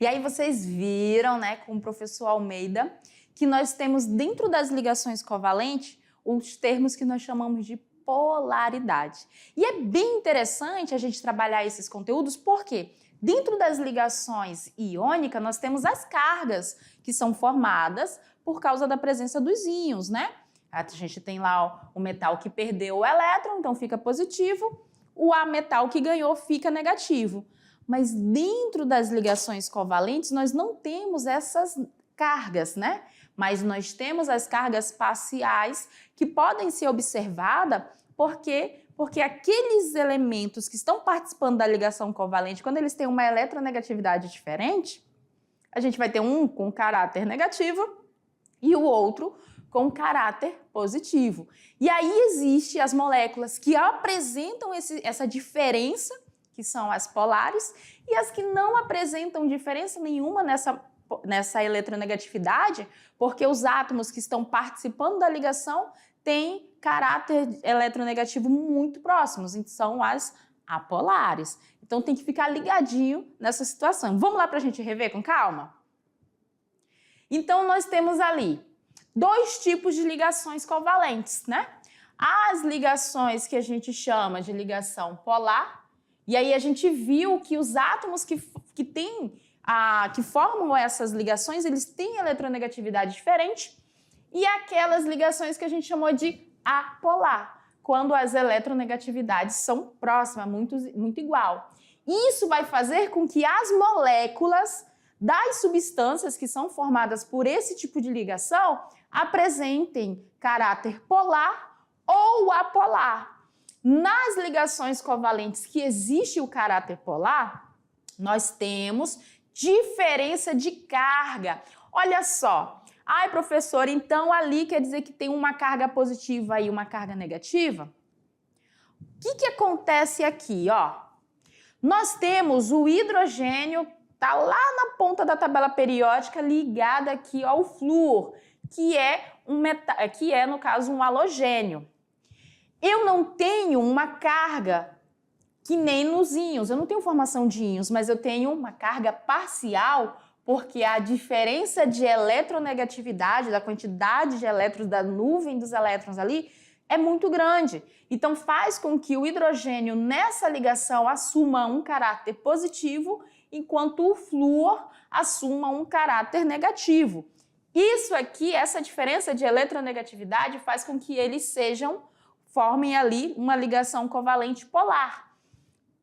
E aí vocês viram, né, com o professor Almeida, que nós temos dentro das ligações covalentes os termos que nós chamamos de polaridade. E é bem interessante a gente trabalhar esses conteúdos, porque dentro das ligações iônicas nós temos as cargas que são formadas por causa da presença dos íons, né? A gente tem lá o metal que perdeu o elétron, então fica positivo, o metal que ganhou fica negativo. Mas dentro das ligações covalentes nós não temos essas cargas, né? Mas nós temos as cargas parciais que podem ser observadas porque aqueles elementos que estão participando da ligação covalente, quando eles têm uma eletronegatividade diferente, a gente vai ter um com caráter negativo e o outro com caráter positivo. E aí existem as moléculas que apresentam essa diferença, que são as polares, e as que não apresentam diferença nenhuma nessa eletronegatividade, porque os átomos que estão participando da ligação têm caráter eletronegativo muito próximos, são as apolares. Então tem que ficar ligadinho nessa situação. Vamos lá para a gente rever com calma? Então nós temos ali dois tipos de ligações covalentes, né? As ligações que a gente chama de ligação polar, e aí a gente viu que os átomos que formam essas ligações, eles têm eletronegatividade diferente, e aquelas ligações que a gente chamou de apolar, quando as eletronegatividades são próximas, muito igual. Isso vai fazer com que as moléculas das substâncias que são formadas por esse tipo de ligação apresentem caráter polar ou apolar. Nas ligações covalentes que existe o caráter polar, nós temos diferença de carga. Olha só. Ai, professor, então ali quer dizer que tem uma carga positiva e uma carga negativa? O que acontece aqui, ó? Nós temos o hidrogênio, tá lá na ponta da tabela periódica, ligado aqui ao flúor, que é no caso um halogênio. Eu não tenho uma carga que nem nos íons, eu não tenho formação de íons, mas eu tenho uma carga parcial, porque a diferença de eletronegatividade, da quantidade de elétrons, da nuvem dos elétrons ali, é muito grande. Então faz com que o hidrogênio nessa ligação assuma um caráter positivo, enquanto o flúor assuma um caráter negativo. Isso aqui, essa diferença de eletronegatividade faz com que eles formem ali uma ligação covalente polar.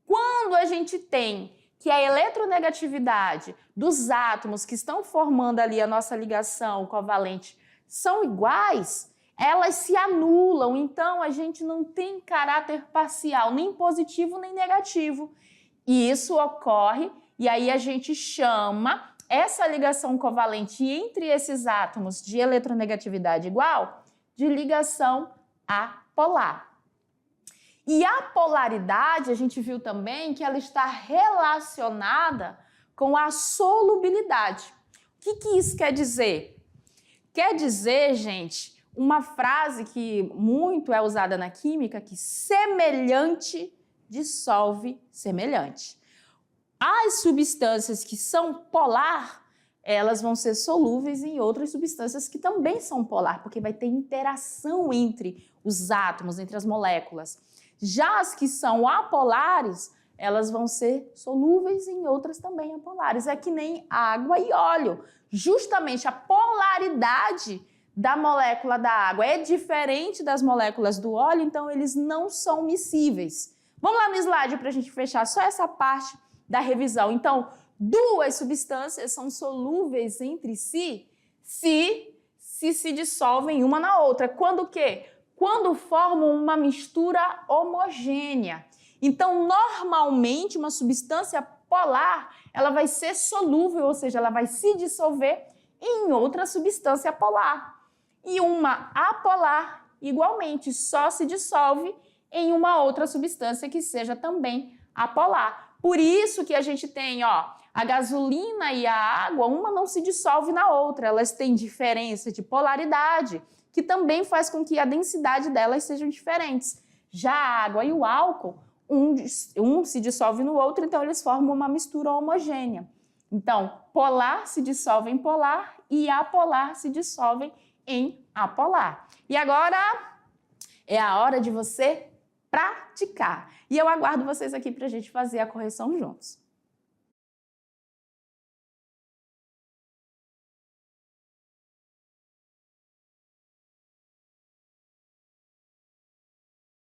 Quando a gente tem que a eletronegatividade dos átomos que estão formando ali a nossa ligação covalente são iguais, elas se anulam, então a gente não tem caráter parcial, nem positivo nem negativo. E isso ocorre, e aí a gente chama essa ligação covalente entre esses átomos de eletronegatividade igual de ligação apolar. E a polaridade, a gente viu também que ela está relacionada com a solubilidade. O que isso quer dizer? Quer dizer, gente, uma frase que muito é usada na química, que semelhante dissolve semelhante. As substâncias que são polar, elas vão ser solúveis em outras substâncias que também são polar, porque vai ter interação entre os átomos, entre as moléculas. Já as que são apolares, elas vão ser solúveis em outras também apolares. É que nem água e óleo. Justamente a polaridade da molécula da água é diferente das moléculas do óleo, então eles não são miscíveis. Vamos lá no slide para a gente fechar só essa parte da revisão. Então, duas substâncias são solúveis entre si se dissolvem uma na outra. Quando o quê? Quando formam uma mistura homogênea. Então, normalmente, uma substância polar, ela vai ser solúvel, ou seja, ela vai se dissolver em outra substância polar. E uma apolar, igualmente, só se dissolve em uma outra substância que seja também apolar. Por isso que a gente tem, ó, a gasolina e a água, uma não se dissolve na outra, elas têm diferença de polaridade, que também faz com que a densidade delas sejam diferentes. Já a água e o álcool, um se dissolve no outro, então eles formam uma mistura homogênea. Então, polar se dissolve em polar e apolar se dissolve em apolar. E agora é a hora de você praticar. E eu aguardo vocês aqui para a gente fazer a correção juntos.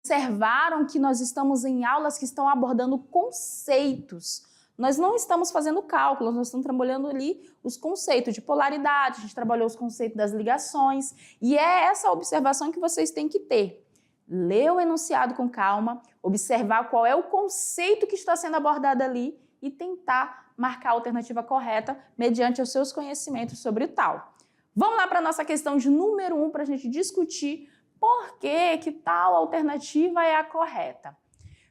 Observaram que nós estamos em aulas que estão abordando conceitos. Nós não estamos fazendo cálculos, nós estamos trabalhando ali os conceitos de polaridade, a gente trabalhou os conceitos das ligações, e é essa observação que vocês têm que ter. Ler o enunciado com calma, observar qual é o conceito que está sendo abordado ali e tentar marcar a alternativa correta mediante os seus conhecimentos sobre o tal. Vamos lá para a nossa questão de número 1 para a gente discutir por que tal alternativa é a correta.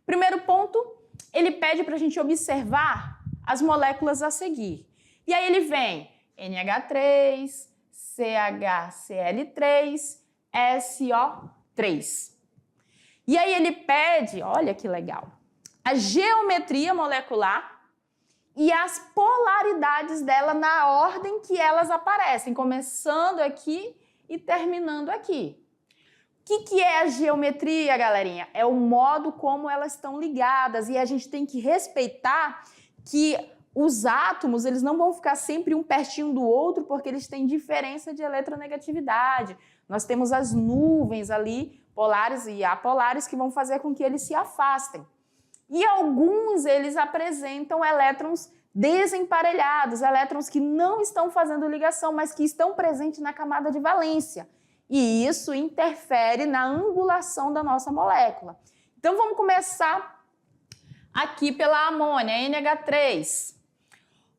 Primeiro ponto, ele pede para a gente observar as moléculas a seguir. E aí ele vem NH3, CHCl3, SO3. E aí ele pede, olha que legal, a geometria molecular e as polaridades dela na ordem que elas aparecem, começando aqui e terminando aqui. O que é a geometria, galerinha? É o modo como elas estão ligadas e a gente tem que respeitar que os átomos, eles não vão ficar sempre um pertinho do outro porque eles têm diferença de eletronegatividade. Nós temos as nuvens ali, polares e apolares, que vão fazer com que eles se afastem. E alguns, eles apresentam elétrons desemparelhados, elétrons que não estão fazendo ligação, mas que estão presentes na camada de valência. E isso interfere na angulação da nossa molécula. Então, vamos começar aqui pela amônia, NH3.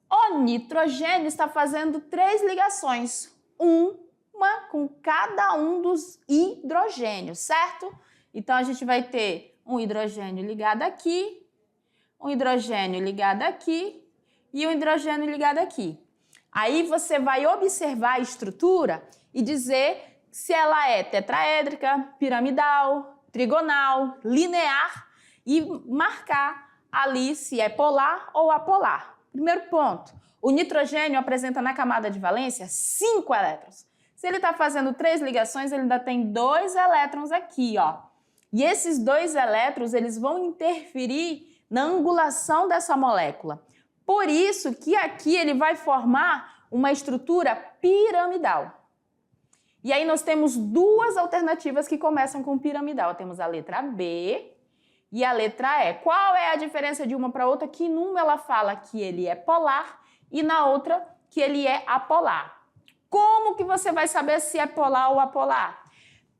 O nitrogênio está fazendo 3 ligações, uma com cada um dos hidrogênios, certo? Então, a gente vai ter um hidrogênio ligado aqui, um hidrogênio ligado aqui e um hidrogênio ligado aqui. Aí, você vai observar a estrutura e dizer se ela é tetraédrica, piramidal, trigonal, linear e marcar ali se é polar ou apolar. Primeiro ponto, o nitrogênio apresenta na camada de valência 5 elétrons. Se ele está fazendo 3 ligações, ele ainda tem 2 elétrons aqui, ó. E esses 2 elétrons, eles vão interferir na angulação dessa molécula. Por isso que aqui ele vai formar uma estrutura piramidal. E aí nós temos 2 alternativas que começam com piramidal. Temos a letra B e a letra E. Qual é a diferença de uma para outra? Que numa ela fala que ele é polar e na outra que ele é apolar. Como que você vai saber se é polar ou apolar?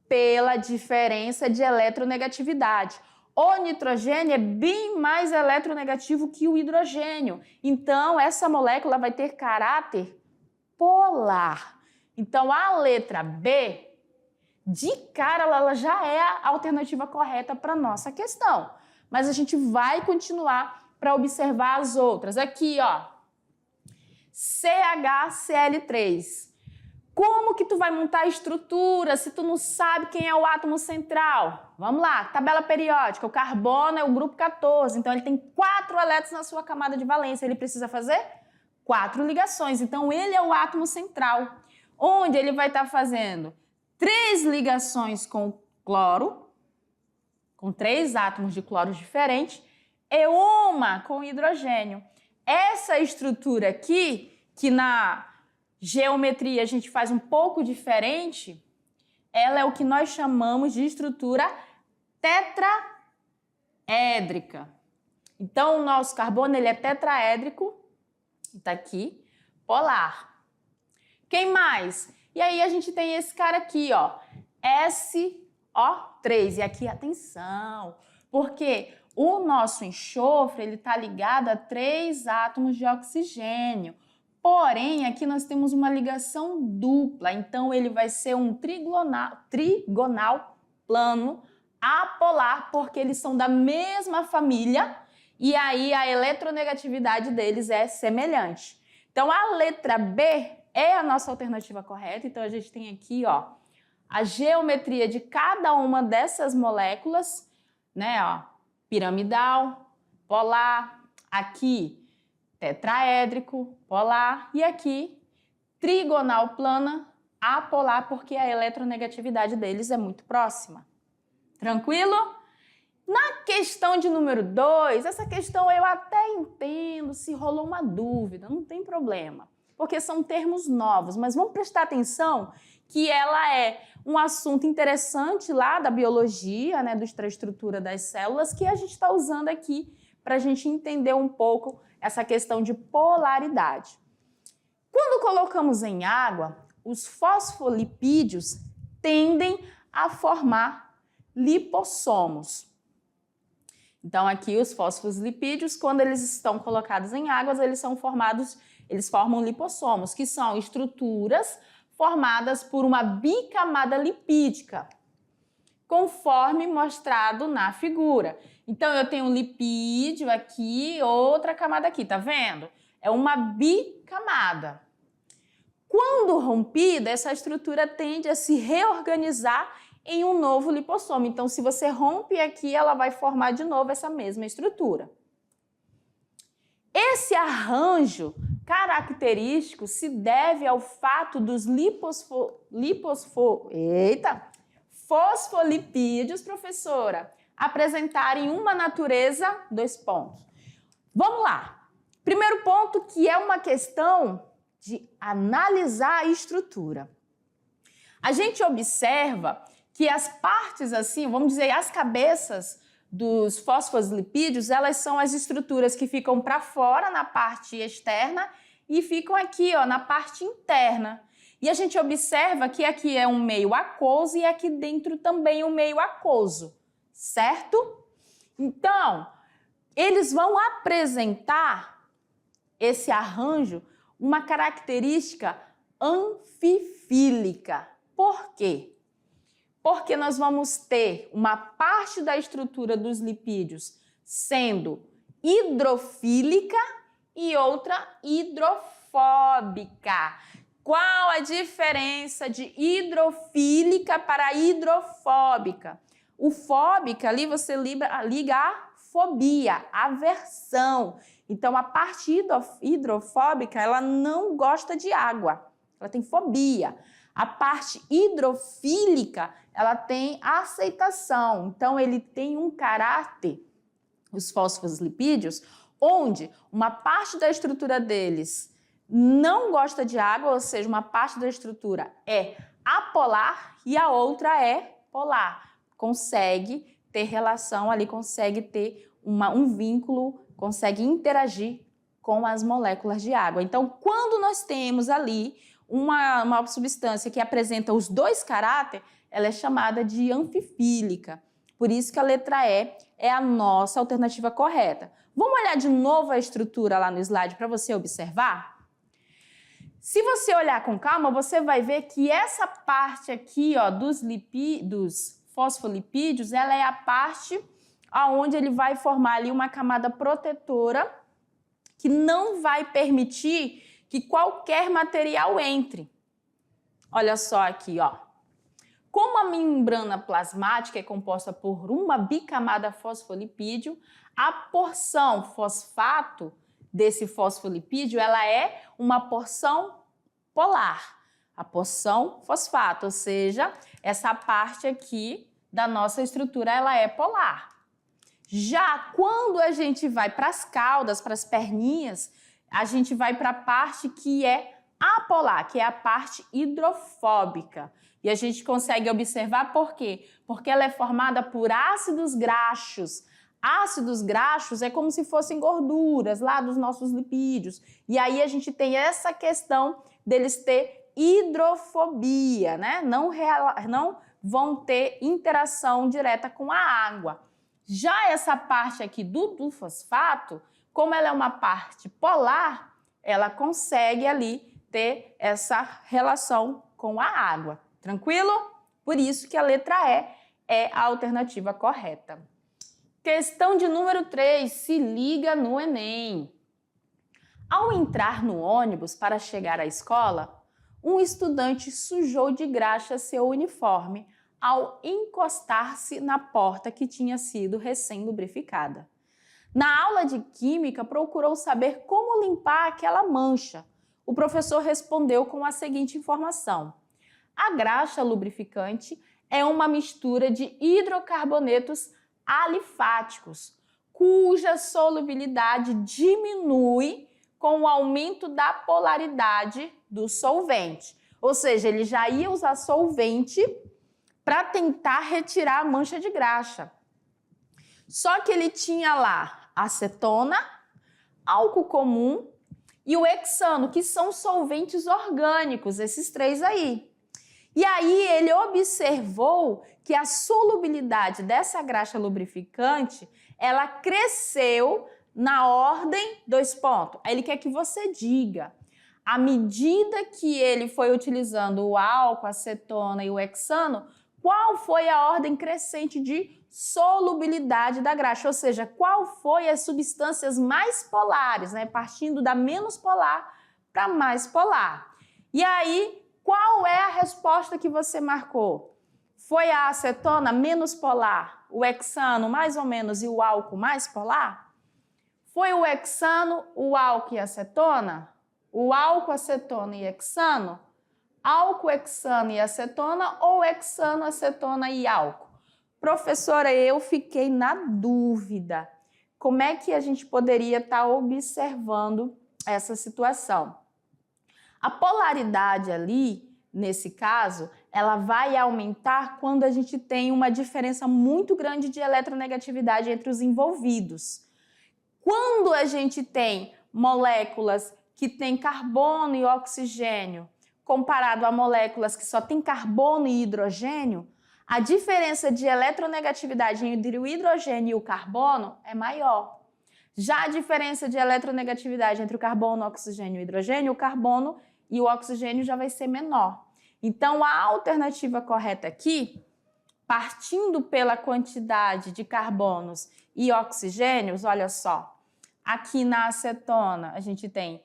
Pela diferença de eletronegatividade. O nitrogênio é bem mais eletronegativo que o hidrogênio. Então, essa molécula vai ter caráter polar. Então, a letra B, de cara, ela já é a alternativa correta para a nossa questão. Mas a gente vai continuar para observar as outras. Aqui, ó, CHCl3. Como que tu vai montar a estrutura se tu não sabe quem é o átomo central? Vamos lá, tabela periódica. O carbono é o grupo 14, então ele tem 4 elétrons na sua camada de valência. Ele precisa fazer 4 ligações, então ele é o átomo central. Onde ele vai estar fazendo 3 ligações com cloro, com 3 átomos de cloro diferentes, e uma com hidrogênio. Essa estrutura aqui, que na geometria a gente faz um pouco diferente, ela é o que nós chamamos de estrutura tetraédrica. Então, o nosso carbono ele é tetraédrico, está aqui, polar. Quem mais? E aí a gente tem esse cara aqui, ó, SO3. E aqui, atenção, porque o nosso enxofre, ele está ligado a 3 átomos de oxigênio. Porém, aqui nós temos uma ligação dupla, então ele vai ser um trigonal plano apolar, porque eles são da mesma família e aí a eletronegatividade deles é semelhante. Então, a letra B é a nossa alternativa correta. Então, a gente tem aqui, ó, a geometria de cada uma dessas moléculas, né, ó, piramidal, polar, aqui tetraédrico, polar, e aqui trigonal plana, apolar, porque a eletronegatividade deles é muito próxima. Tranquilo? Na questão de número 2, essa questão eu até entendo se rolou uma dúvida, não tem problema, porque são termos novos, mas vamos prestar atenção que ela é um assunto interessante lá da biologia, né, da estrutura das células, que a gente está usando aqui para a gente entender um pouco essa questão de polaridade. Quando colocamos em água, os fosfolipídios tendem a formar lipossomos. Então aqui os fosfolipídios, quando eles estão colocados em águas, eles formam lipossomos, que são estruturas formadas por uma bicamada lipídica, conforme mostrado na figura. Então eu tenho um lipídio aqui, outra camada aqui, tá vendo? É uma bicamada. Quando rompida, essa estrutura tende a se reorganizar em um novo lipossomo. Então, se você rompe aqui, ela vai formar de novo essa mesma estrutura. Esse arranjo característico se deve ao fato dos fosfolipídios, professora, apresentarem uma natureza, 2 pontos. Vamos lá. Primeiro ponto, que é uma questão de analisar a estrutura. A gente observa que as partes assim, vamos dizer, as cabeças dos fosfolipídios, elas são as estruturas que ficam para fora na parte externa e ficam aqui, ó, na parte interna. E a gente observa que aqui é um meio aquoso e aqui dentro também um meio aquoso, certo? Então, eles vão apresentar esse arranjo uma característica anfifílica. Por quê? Porque nós vamos ter uma parte da estrutura dos lipídios sendo hidrofílica e outra hidrofóbica. Qual a diferença de hidrofílica para hidrofóbica? O fóbica, ali você liga a fobia, aversão. Então, a parte hidrofóbica, ela não gosta de água, ela tem fobia. A parte hidrofílica, ela tem aceitação. Então, ele tem um caráter, os fosfolipídios, onde uma parte da estrutura deles não gosta de água, ou seja, uma parte da estrutura é apolar e a outra é polar. Consegue ter relação ali, consegue ter um vínculo, consegue interagir com as moléculas de água. Então, quando nós temos ali uma substância que apresenta os 2 caráteres, ela é chamada de anfifílica. Por isso que a letra E é a nossa alternativa correta. Vamos olhar de novo a estrutura lá no slide para você observar? Se você olhar com calma, você vai ver que essa parte aqui, ó, dos fosfolipídios, ela é a parte onde ele vai formar ali uma camada protetora que não vai permitir que qualquer material entre. Olha só aqui, ó. Como a membrana plasmática é composta por uma bicamada fosfolipídio, a porção fosfato desse fosfolipídio, ela é uma porção polar, a porção fosfato, ou seja, essa parte aqui da nossa estrutura, ela é polar. Já quando a gente vai para as caudas, para as perninhas, a gente vai para a parte que é apolar, que é a parte hidrofóbica. E a gente consegue observar por quê? Porque ela é formada por ácidos graxos. Ácidos graxos é como se fossem gorduras lá dos nossos lipídios. E aí a gente tem essa questão deles ter hidrofobia, né? Não vão ter interação direta com a água. Já essa parte aqui do fosfato, como ela é uma parte polar, ela consegue ali ter essa relação com a água. Tranquilo? Por isso que a letra E é a alternativa correta. Questão de número 3, se liga no Enem. Ao entrar no ônibus para chegar à escola, um estudante sujou de graxa seu uniforme ao encostar-se na porta que tinha sido recém-lubrificada. Na aula de Química, procurou saber como limpar aquela mancha. O professor respondeu com a seguinte informação: a graxa lubrificante é uma mistura de hidrocarbonetos alifáticos, cuja solubilidade diminui com o aumento da polaridade do solvente. Ou seja, ele já ia usar solvente para tentar retirar a mancha de graxa. Só que ele tinha lá acetona, álcool comum e o hexano, que são solventes orgânicos, esses três aí. E aí ele observou que a solubilidade dessa graxa lubrificante, ela cresceu na ordem, Aí ele quer que você diga, à medida que ele foi utilizando o álcool, a acetona e o hexano, qual foi a ordem crescente de solubilidade da graxa, ou seja, qual foi as substâncias mais polares, né? Partindo da menos polar para mais polar. E aí, qual é a resposta que você marcou? Foi a acetona menos polar, o hexano mais ou menos e o álcool mais polar? Foi o hexano, o álcool e a acetona? O álcool, acetona e hexano? Álcool, hexano e acetona ou hexano, acetona e álcool? Professora, eu fiquei na dúvida. Como é que a gente poderia estar observando essa situação? A polaridade ali, nesse caso, ela vai aumentar quando a gente tem uma diferença muito grande de eletronegatividade entre os envolvidos. Quando a gente tem moléculas que têm carbono e oxigênio, comparado a moléculas que só têm carbono e hidrogênio, a diferença de eletronegatividade entre o hidrogênio e o carbono é maior. Já a diferença de eletronegatividade entre o carbono, o oxigênio e o hidrogênio, o carbono e o oxigênio já vai ser menor. Então, a alternativa correta aqui, partindo pela quantidade de carbonos e oxigênios, olha só, aqui na acetona a gente tem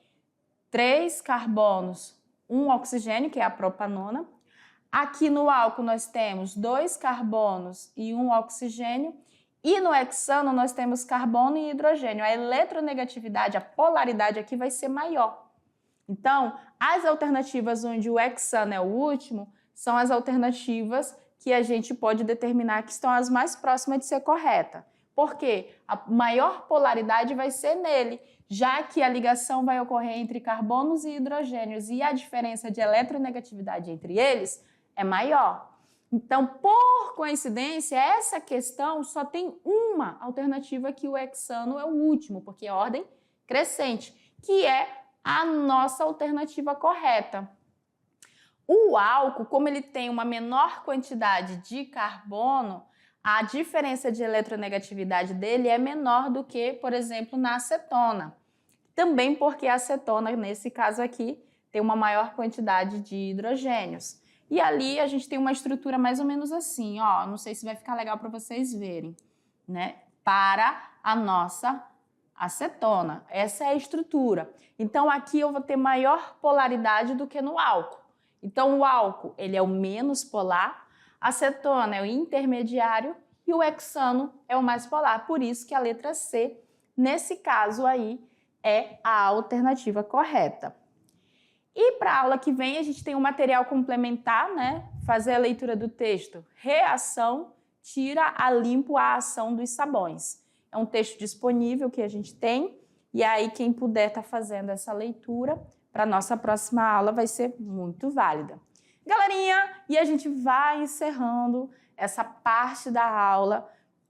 3 carbonos, 1 oxigênio, que é a propanona. Aqui no álcool nós temos 2 carbonos e 1 oxigênio. E no hexano nós temos carbono e hidrogênio. A eletronegatividade, a polaridade aqui vai ser maior. Então, as alternativas onde o hexano é o último são as alternativas que a gente pode determinar que estão as mais próximas de ser correta. Por quê? A maior polaridade vai ser nele, já que a ligação vai ocorrer entre carbonos e hidrogênios e a diferença de eletronegatividade entre eles é maior. Então, por coincidência, essa questão só tem uma alternativa que o hexano é o último, porque é ordem crescente, que é a nossa alternativa correta. O álcool, como ele tem uma menor quantidade de carbono, a diferença de eletronegatividade dele é menor do que, por exemplo, na acetona. Também porque a acetona, nesse caso aqui, tem uma maior quantidade de hidrogênios. E ali a gente tem uma estrutura mais ou menos assim, ó, não sei se vai ficar legal para vocês verem, né? Para a nossa acetona. Essa é a estrutura. Então, aqui eu vou ter maior polaridade do que no álcool. Então, o álcool, ele é o menos polar, a acetona é o intermediário e o hexano é o mais polar. Por isso que a letra C, nesse caso aí, é a alternativa correta. E para a aula que vem, a gente tem um material complementar, né? Fazer a leitura do texto. Reação tira a limpo a ação dos sabões. É um texto disponível que a gente tem, e aí quem puder estar fazendo essa leitura para a nossa próxima aula vai ser muito válida. Galerinha, e a gente vai encerrando essa parte da aula,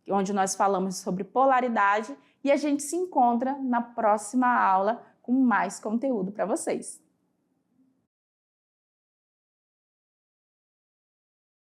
onde nós falamos sobre polaridade, e a gente se encontra na próxima aula com mais conteúdo para vocês.